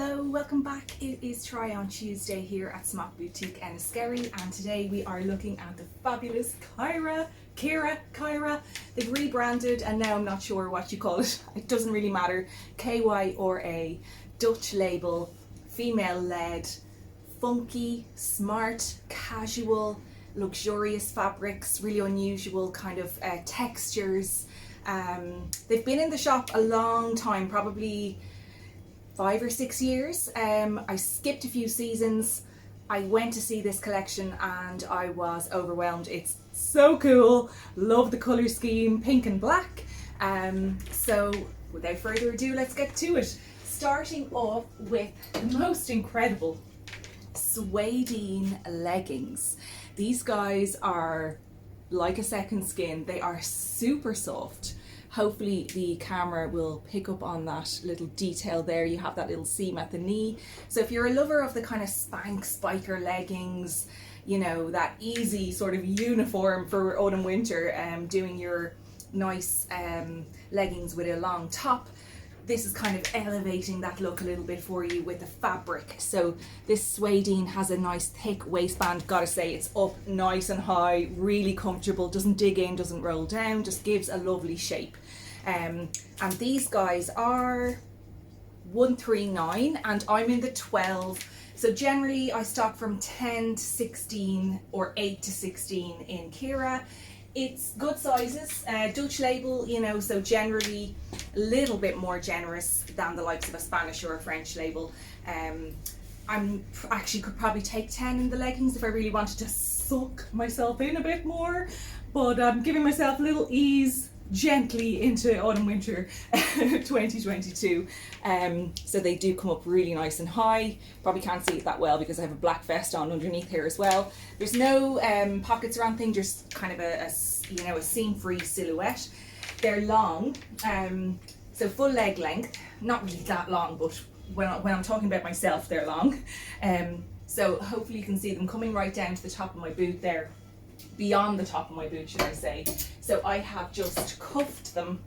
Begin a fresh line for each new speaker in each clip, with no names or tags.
Hello, welcome back. It is Try On Tuesday here at Smock BTQ Enniskerry, and today we are looking at the fabulous KYRA. They've rebranded and now I'm not sure what you call it. It doesn't really matter. KYRA, Dutch label, female led, funky, smart, casual, luxurious fabrics, really unusual kind of textures. They've been in the shop a long time, probably 5 or 6 years. I skipped a few seasons. I went to see this collection and I was overwhelmed. It's so cool. Love the colour scheme, pink and black. So without further ado, let's get to it. Starting off with the most incredible Suedine leggings. These guys are like a second skin. They are super soft. Hopefully the camera will pick up on that little detail there. You have that little seam at the knee. So if you're a lover of the kind of spank spiker leggings, you know, that easy sort of uniform for autumn winter, doing your nice leggings with a long top, this is kind of elevating that look a little bit for you with the fabric. So this Suedine has a nice thick waistband. Gotta say, it's up nice and high, really comfortable, doesn't dig in, doesn't roll down, just gives a lovely shape. And these guys are 139 and I'm in the 12. So generally I stock from 10 to 16 or 8 to 16 in KYRA. It's good sizes, Dutch label, you know, so generally a little bit more generous than the likes of a Spanish or a French label. I'm actually could probably take 10 in the leggings if I really wanted to suck myself in a bit more, but I'm giving myself a little ease gently into autumn winter 2022. So they do come up really nice and high. Probably can't see it that well because I have a black vest on underneath here as well. There's no pockets or anything, just kind of a seam-free silhouette. They're long, so full leg length, not really that long, but when I'm talking about myself, they're long. So hopefully you can see them coming right down to the top of my boot there, beyond the top of my boot, should I say. So I have just cuffed them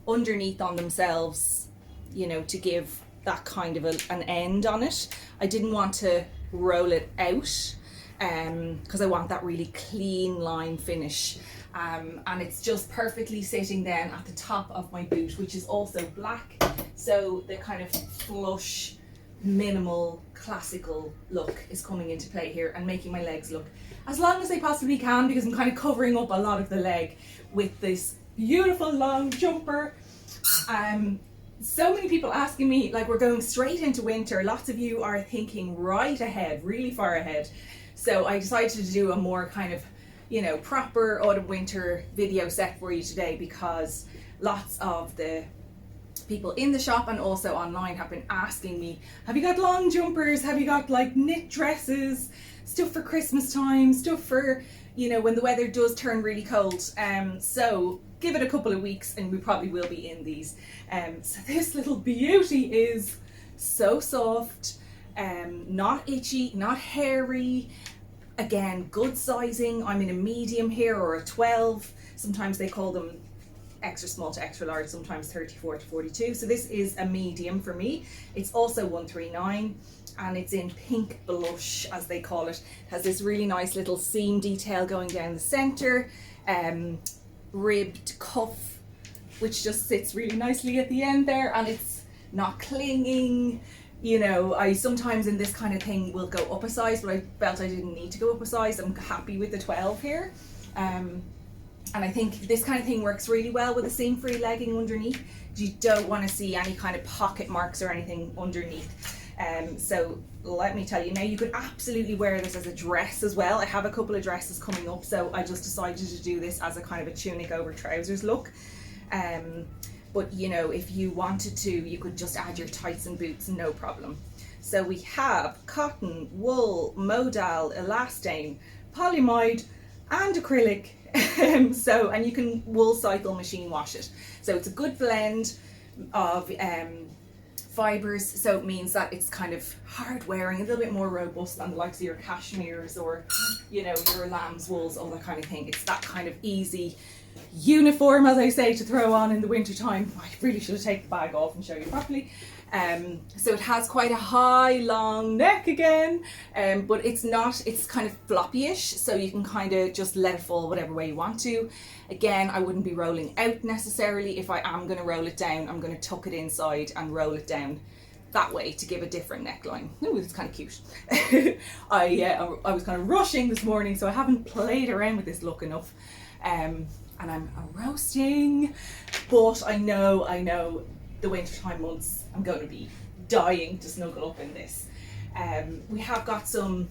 underneath on themselves, you know, to give that kind of an end on it. I didn't want to roll it out because I want that really clean line finish. And it's just perfectly sitting then at the top of my boot, which is also black. So the kind of flush, minimal, classical look is coming into play here and making my legs look as long as they possibly can, because I'm kind of covering up a lot of the leg with this beautiful long jumper. So many people asking me, like, we're going straight into winter. Lots of you are thinking right ahead, really far ahead. So I decided to do a more kind of, you know, proper autumn winter video set for you today, because lots of the people in the shop and also online have been asking me, have you got long jumpers? Have you got like knit dresses? Stuff for Christmas time, stuff for, you know, when the weather does turn really cold. So give it a couple of weeks and we probably will be in these. So this little beauty is so soft, not itchy, not hairy. Again, good sizing. I'm in a medium here, or a 12. Sometimes they call them extra small to extra large, sometimes 34 to 42. So this is a medium for me. It's also 139 and it's in pink blush, as they call it. It has this really nice little seam detail going down the center, ribbed cuff, which just sits really nicely at the end there, and it's not clinging. You know, I sometimes in this kind of thing will go up a size, but I felt I didn't need to go up a size. I'm happy with the 12 here. And I think this kind of thing works really well with a seam-free legging underneath. You don't want to see any kind of pocket marks or anything underneath. So let me tell you, now you could absolutely wear this as a dress as well. I have a couple of dresses coming up, so I just decided to do this as a kind of a tunic over trousers look. But you know, if you wanted to, you could just add your tights and boots, no problem. So we have cotton, wool, modal, elastane, polyamide and acrylic. And you can wool cycle machine wash it. So it's a good blend of fibres, so it means that it's kind of hard wearing, a little bit more robust than the likes of your cashmeres or, you know, your lamb's wools, all that kind of thing. It's that kind of easy, uniform, as I say, to throw on in the winter time. I really should have taken the bag off and show you properly. So it has quite a high, long neck again, but it's not, it's kind of floppy-ish, so you can kind of just let it fall whatever way you want to. Again, I wouldn't be rolling out necessarily. If I am going to roll it down, I'm going to tuck it inside and roll it down that way to give a different neckline. Ooh, it's kind of cute. I was kind of rushing this morning, so I haven't played around with this look enough. And I'm roasting, but I know the wintertime months I'm going to be dying to snuggle up in this. We have got some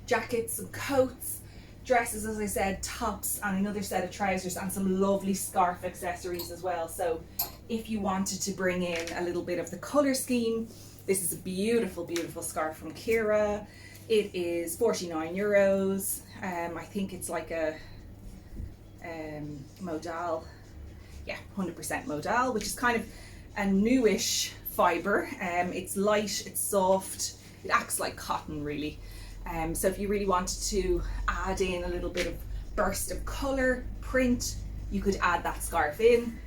jackets, some coats, dresses, as I said, tops, and another set of trousers, and some lovely scarf accessories as well. So if you wanted to bring in a little bit of the colour scheme, this is a beautiful, beautiful scarf from KYRA. It is €49. I think it's like a modal, yeah, 100% modal, which is kind of a newish fibre. It's light, it's soft, it acts like cotton really. So if you really wanted to add in a little bit of burst of colour, print, you could add that scarf in.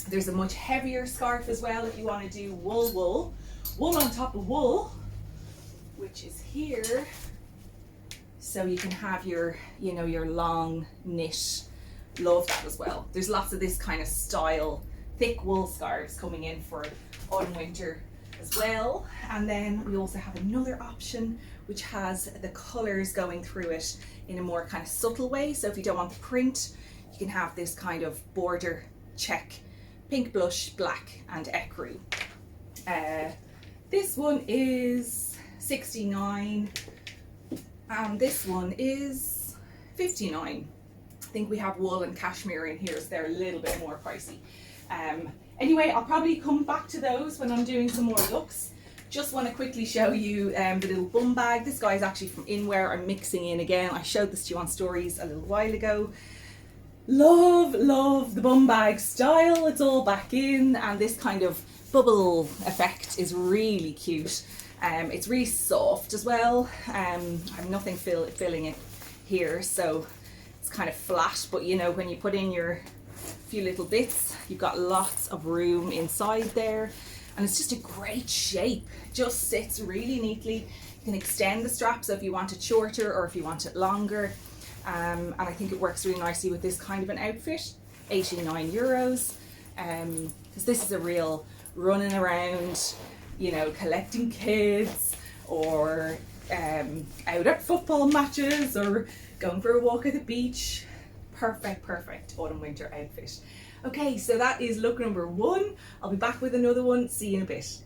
There's a much heavier scarf as well if you want to do wool on top of wool, which is here. So you can have your, you know, your long knit. Love that as well. There's lots of this kind of style, thick wool scarves coming in for autumn winter as well. And then we also have another option which has the colours going through it in a more kind of subtle way. So if you don't want the print, you can have this kind of border check, pink blush, black and ecru. This one is 69 and this one is 59. I think we have wool and cashmere in here, so they're a little bit more pricey. Anyway, I'll probably come back to those when I'm doing some more looks. Just want to quickly show you the little bum bag. This guy is actually from Inwear. I'm mixing in again. I showed this to you on stories a little while ago. Love the bum bag style. It's all back in, and this kind of bubble effect is really cute. It's really soft as well. I have nothing filling it here, so it's kind of flat, but you know, when you put in your few little bits, you've got lots of room inside there, and it's just a great shape. It just sits really neatly. You can extend the strap, so if you want it shorter or if you want it longer, and I think it works really nicely with this kind of an outfit. €89, because this is a real running around, you know, collecting kids, or out at football matches, or going for a walk at the beach. Perfect autumn winter outfit. Okay, so that is look number one. I'll be back with another one. See you in a bit.